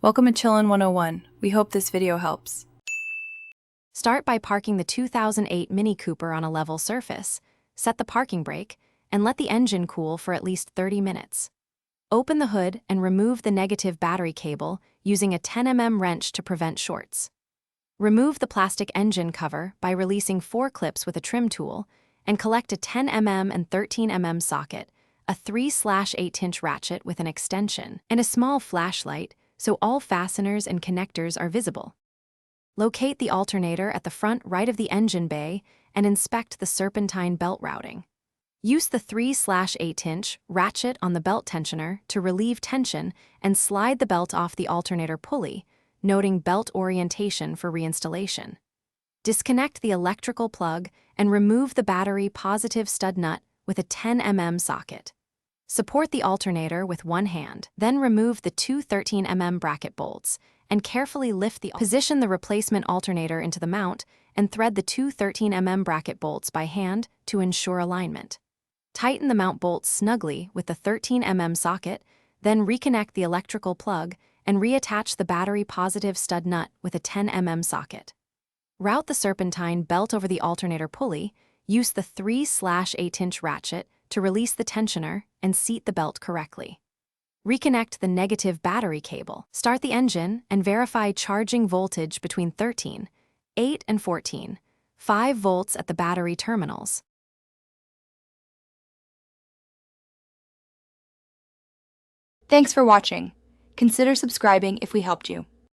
Welcome to Chillin' 101. We hope this video helps. Start by parking the 2008 Mini Cooper on a level surface, set the parking brake, and let the engine cool for at least 30 minutes. Open the hood and remove the negative battery cable using a 10 mm wrench to prevent shorts. Remove the plastic engine cover by releasing 4 clips with a trim tool and collect a 10 mm and 13 mm socket, a 3/8" ratchet with an extension, and a small flashlight so all fasteners and connectors are visible. Locate the alternator at the front right of the engine bay and inspect the serpentine belt routing. Use the 3/8" ratchet on the belt tensioner to relieve tension and slide the belt off the alternator pulley, noting belt orientation for reinstallation. Disconnect the electrical plug and remove the battery positive stud nut with a 10 mm socket. Support the alternator with one hand, then remove the 2 13 mm bracket bolts and carefully position the replacement alternator into the mount and thread the 2 13 mm bracket bolts by hand to ensure alignment. Tighten the mount bolts snugly with the 13 mm socket, then reconnect the electrical plug and reattach the battery positive stud nut with a 10 mm socket. Route the serpentine belt over the alternator pulley, use the 3/8" ratchet to release the tensioner and seat the belt correctly. Reconnect the negative battery cable, start the engine, and verify charging voltage between 13, 8, and 14, 5 volts at the battery terminals. Thanks for watching. Consider subscribing if we helped you.